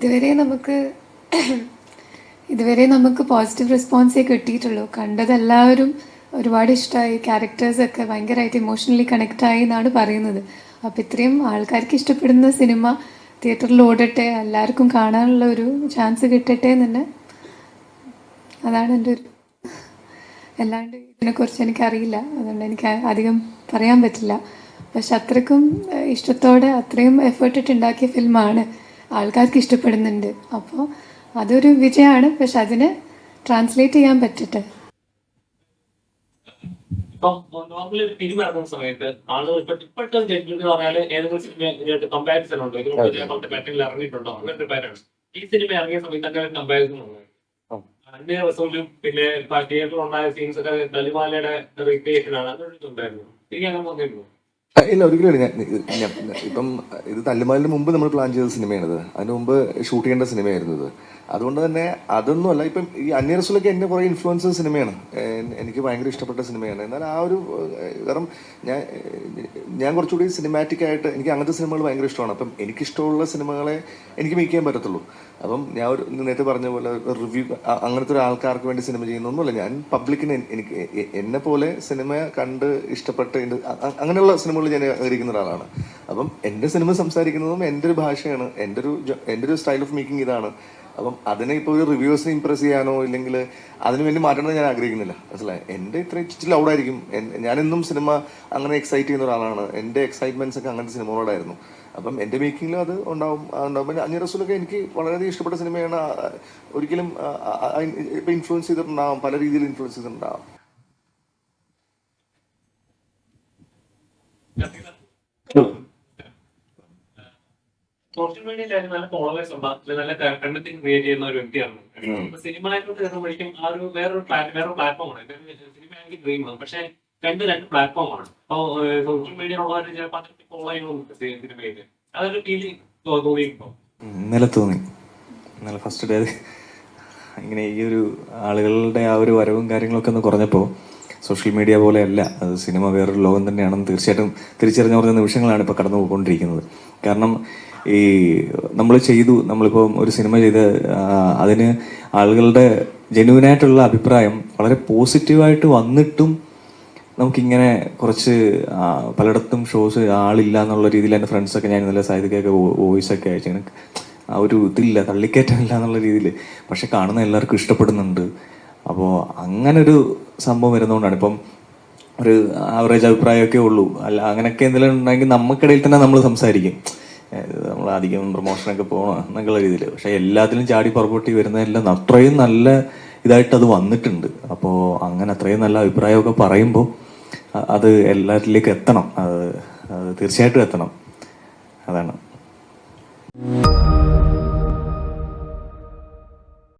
ഇതുവരെ നമുക്ക് ഇതുവരെ നമുക്ക് പോസിറ്റീവ് റെസ്പോൺസേ കിട്ടിയിട്ടുള്ളൂ. കണ്ടതെല്ലാവരും ഒരുപാട് ഇഷ്ടമായി, ക്യാരക്ടേഴ്സൊക്കെ ഭയങ്കരമായിട്ട് ഇമോഷണലി കണക്റ്റായി എന്നാണ് പറയുന്നത്. അപ്പോൾ ഇത്രയും ആൾക്കാർക്ക് ഇഷ്ടപ്പെടുന്ന സിനിമ തിയേറ്ററിൽ ഓടട്ടെ, എല്ലാവർക്കും കാണാനുള്ള ഒരു ചാൻസ് കിട്ടട്ടെ എന്ന് തന്നെ, അതാണ് എൻ്റെ ഒരു. അല്ലാണ്ട് ഇതിനെക്കുറിച്ച് എനിക്കറിയില്ല, അതുകൊണ്ട് എനിക്ക് അധികം പറയാൻ പറ്റില്ല. പക്ഷെ അത്രയ്ക്കും ഇഷ്ടത്തോടെ അത്രയും എഫേർട്ട് ഇട്ടുണ്ടാക്കിയ ഫിലിമാണ്, ആൾക്കാർക്ക് ഇഷ്ടപ്പെടുന്നുണ്ട്. അപ്പോൾ അതൊരു വിജയമാണ്. പക്ഷെ അതിനെ ട്രാൻസ്ലേറ്റ് ചെയ്യാൻ പറ്റട്ടെ. ഇപ്പം നോർമലി ഒരു ഫിലിം ഇറങ്ങുന്ന സമയത്ത് ആളുകൾ ഇപ്പോഴത്തെ ജഡ്ജ്മെന്റ് പറഞ്ഞാൽ ഏതെങ്കിലും സിനിമ കമ്പാരിസൺ ഉണ്ടോ, ഇതിനോട്ട് പാറ്റേണിൽ ഇറങ്ങിയിട്ടുണ്ടോ, അങ്ങനത്തെ പാറ്റേൺ. ഈ സിനിമ ഇറങ്ങിയ സമയത്ത് അങ്ങനെ ഒരു കമ്പാരിസൺ ഉണ്ട്. അന്യ ദിവസവും പിന്നെ തിയേറ്ററിൽ ഉണ്ടായ സീൻസ് ഒക്കെ ദളിമാലയുടെ റീക്രിയേഷൻ ആണ്, അതൊരു ഉണ്ടായിരുന്നു. എനിക്ക് അങ്ങനെ തോന്നിയിരുന്നു. ഇല്ല, ഒരിക്കലും ഇപ്പം ഇത് തല്ലുമാലിന് മുമ്പ് നമ്മൾ പ്ലാൻ ചെയ്ത സിനിമയാണിത്. അതിന് മുമ്പ് ഷൂട്ട് ചെയ്യേണ്ട സിനിമയായിരുന്നു ഇത്. അതുകൊണ്ട് തന്നെ അതൊന്നുമല്ല. ഇപ്പം ഈ അന്യറസിലൊക്കെ എന്നെ കുറേ ഇൻഫ്ലുവൻസ് സിനിമയാണ്, എനിക്ക് ഭയങ്കര ഇഷ്ടപ്പെട്ട സിനിമയാണ്. എന്നാൽ ആ ഒരു കാരണം ഞാൻ കുറച്ചുകൂടി സിനിമാറ്റിക് ആയിട്ട്, എനിക്ക് അങ്ങനത്തെ സിനിമകൾ ഭയങ്കര ഇഷ്ടമാണ്. അപ്പം എനിക്കിഷ്ടമുള്ള സിനിമകളെ എനിക്ക് മേക്ക് ചെയ്യാൻ പറ്റത്തുള്ളൂ. അപ്പം ഞാൻ ഒരു നേരത്തെ പറഞ്ഞ പോലെ റിവ്യൂ അങ്ങനത്തെ ഒരു ആൾക്കാർക്ക് വേണ്ടി സിനിമ ചെയ്യുന്നൊന്നുമല്ല. ഞാൻ പബ്ലിക്കിന് എനിക്ക് എന്നെ പോലെ സിനിമ കണ്ട് ഇഷ്ടപ്പെട്ട് അങ്ങനെയുള്ള സിനിമകൾ ഞാൻ ആഗ്രഹിക്കുന്ന ഒരാളാണ്. അപ്പം എൻ്റെ സിനിമ സംസാരിക്കുന്നതും എൻ്റെ ഒരു ഭാഷയാണ്, എൻ്റെ ഒരു സ്റ്റൈൽ ഓഫ് മേക്കിംഗ് ഇതാണ്. അപ്പം അതിനെ ഇപ്പോൾ ഒരു റിവ്യൂസിനെ ഇമ്പ്രസ് ചെയ്യാനോ ഇല്ലെങ്കിൽ അതിനു വേണ്ടി മാറ്റണമെന്ന് ഞാൻ ആഗ്രഹിക്കുന്നില്ല. മനസ്സിലായി? എൻ്റെ ഇത്ര ഇച്ചിരി ലൗഡായിരിക്കും. ഞാനെന്നും സിനിമ അങ്ങനെ എക്സൈറ്റ് ചെയ്യുന്ന ഒരാളാണ്. എൻ്റെ എക്സൈറ്റ്മെൻറ്റ്സ് ഒക്കെ അങ്ങനത്തെ സിനിമകളോടായിരുന്നു. അപ്പം എൻ്റെ മേക്കിങ്ങിൽ അത് ഉണ്ടാവും. പിന്നെ അന്യ റസൂലൊക്കെ എനിക്ക് വളരെയധികം ഇഷ്ടപ്പെട്ട സിനിമയാണ്. ഒരിക്കലും ഇപ്പം ഇൻഫ്ലുവൻസ് ചെയ്തിട്ടുണ്ടാവും, പല രീതിയിൽ ഇൻഫ്ലുവൻസ് ചെയ്തിട്ടുണ്ടാവും. സോഷ്യൽ മീഡിയയിൽ നല്ല ഫോളോവേഴ്സ് ഉണ്ട്, നല്ല കണ്ടന്റ് ക്രിയേറ്റ് ചെയ്യുന്ന ഒരു വ്യക്തിയാണ്. സിനിമയിലോട്ട് കയറുമ്പോഴേക്കും ആ ഒരു വേറൊരു പ്ലാറ്റ്ഫോമാണ്. സിനിമ എനിക്ക് ഡ്രീമാണ്, പക്ഷെ രണ്ട് പ്ലാറ്റ്ഫോമാണ്. അപ്പോൾ സോഷ്യൽ മീഡിയ ഉള്ളവർ ചിലപ്പോൾ ഫോളോ ചെയ്യുന്നുണ്ട് സിനിമയില്. അതൊരു ഫീലിംഗ് തോന്നിയിട്ടുണ്ടോ? ഇന്നലെ തോന്നി. ഇന്നലെ ഫസ്റ്റ് ഡേ ഇങ്ങനെ ഈ ഒരു ആളുകളുടെ ആ ഒരു വരവും കാര്യങ്ങളൊക്കെ ഒന്ന് കുറഞ്ഞപ്പോൾ സോഷ്യൽ മീഡിയ പോലെയല്ല, അത് സിനിമ വേറൊരു ലോകം തന്നെയാണെന്ന് തീർച്ചയായിട്ടും തിരിച്ചറിഞ്ഞ കുറഞ്ഞ നിമിഷങ്ങളാണ് ഇപ്പോൾ കടന്നു പോയിക്കൊണ്ടിരിക്കുന്നത്. കാരണം ഈ നമ്മളിപ്പോൾ ഒരു സിനിമ ചെയ്ത് അതിന് ആളുകളുടെ ജെന്യുവനായിട്ടുള്ള അഭിപ്രായം വളരെ പോസിറ്റീവായിട്ട് വന്നിട്ടും നമുക്കിങ്ങനെ കുറച്ച് പലയിടത്തും ഷോസ് ആളില്ല എന്നുള്ള രീതിയിൽ എൻ്റെ ഫ്രണ്ട്സൊക്കെ, ഞാൻ ഇന്നലെ സാഹിത്യക്കൊക്കെ വോയിസൊക്കെ അയച്ചു, ഇങ്ങനെ ആ ഒരു ഇതില്ല, തള്ളിക്കയറ്റമില്ല എന്നുള്ള രീതിയിൽ. പക്ഷെ കാണുന്ന എല്ലാവർക്കും ഇഷ്ടപ്പെടുന്നുണ്ട്. അപ്പോൾ അങ്ങനൊരു സംഭവം വരുന്നതുകൊണ്ടാണ് ഇപ്പം ഒരു ആവറേജ് അഭിപ്രായമൊക്കെ ഉള്ളൂ. അല്ല, അങ്ങനെയൊക്കെ എന്തെങ്കിലും ഉണ്ടെങ്കിൽ നമുക്കിടയിൽ തന്നെ നമ്മൾ സംസാരിക്കും, നമ്മൾ അധികം പ്രൊമോഷനൊക്കെ പോകണം എന്നൊക്കെയുള്ള രീതിയിൽ. പക്ഷെ എല്ലാത്തിലും ചാടി പുറകോട്ടി വരുന്നതെല്ലാം അത്രയും നല്ല ഇതായിട്ട് അത് വന്നിട്ടുണ്ട്. അപ്പോൾ അങ്ങനെ അത്രയും നല്ല അഭിപ്രായമൊക്കെ പറയുമ്പോൾ അത് എല്ലാവരിലേക്ക് എത്തണം, അത് തീർച്ചയായിട്ടും എത്തണം. അതാണ്.